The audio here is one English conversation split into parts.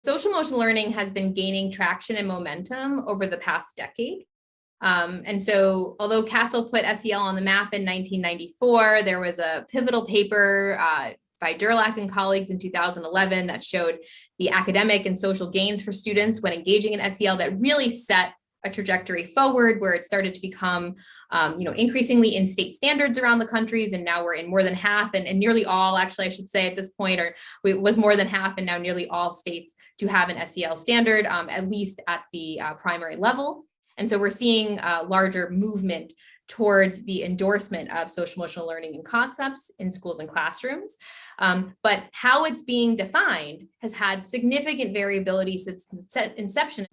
Social emotional learning has been gaining traction and momentum over the past decade. And so, although Castle put SEL on the map in 1994, there was a pivotal paper by Durlak and colleagues in 2011 that showed the academic and social gains for students when engaging in SEL that really set a trajectory forward, where it started to become increasingly in state standards around the countries. And now we're in more than half and nearly all, actually, I should say at this point, or it was more than half and now nearly all states do have an SEL standard, at least at the primary level. And so we're seeing a larger movement towards the endorsement of social emotional learning and concepts in schools and classrooms. But how it's being defined has had significant variability since inception.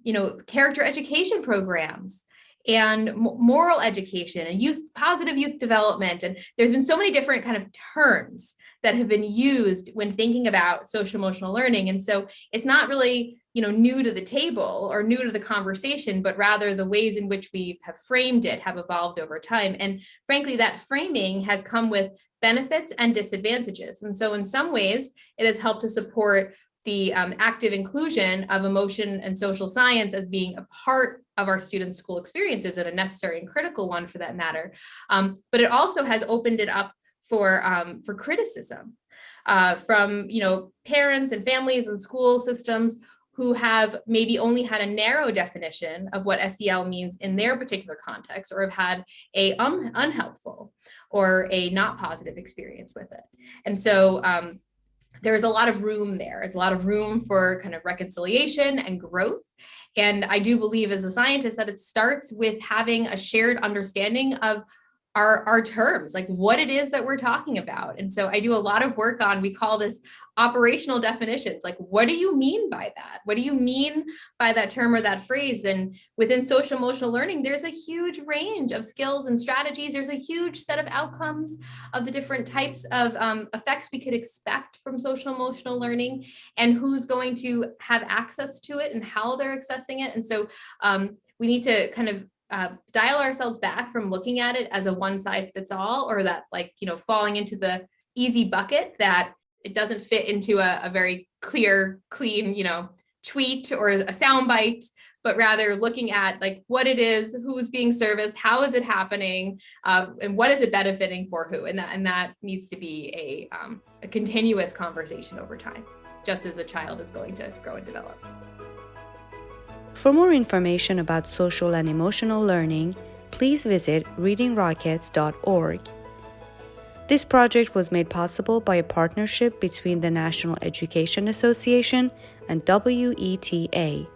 Character education programs and moral education and positive youth development. And there's been so many different kind of terms that have been used when thinking about social emotional learning. And so it's not really new to the table or new to the conversation, but rather the ways in which we have framed it have evolved over time. And frankly, that framing has come with benefits and disadvantages. And so in some ways, it has helped to support the active inclusion of emotion and social science as being a part of our students' school experiences, and a necessary and critical one for that matter. But it also has opened it up for criticism from parents and families and school systems who have maybe only had a narrow definition of what SEL means in their particular context, or have had a unhelpful or a not positive experience with it. And so there's a lot of room there. It's a lot of room for kind of reconciliation and growth. And I do believe as a scientist that it starts with having a shared understanding of our terms, like what it is that we're talking about. And so I do a lot of work on, we call this operational definitions. Like, what do you mean by that? What do you mean by that term or that phrase? And within social emotional learning, there's a huge range of skills and strategies. There's a huge set of outcomes of the different types of effects we could expect from social emotional learning, and who's going to have access to it and how they're accessing it. And so we need to kind of dial ourselves back from looking at it as a one size fits all, or that falling into the easy bucket that it doesn't fit into a very clear, clean, tweet or a soundbite, but rather looking at like what it is, who's being serviced, how is it happening, and what is it benefiting for who, and that needs to be a continuous conversation over time, just as a child is going to grow and develop. For more information about social and emotional learning, please visit readingrockets.org. This project was made possible by a partnership between the National Education Association and WETA.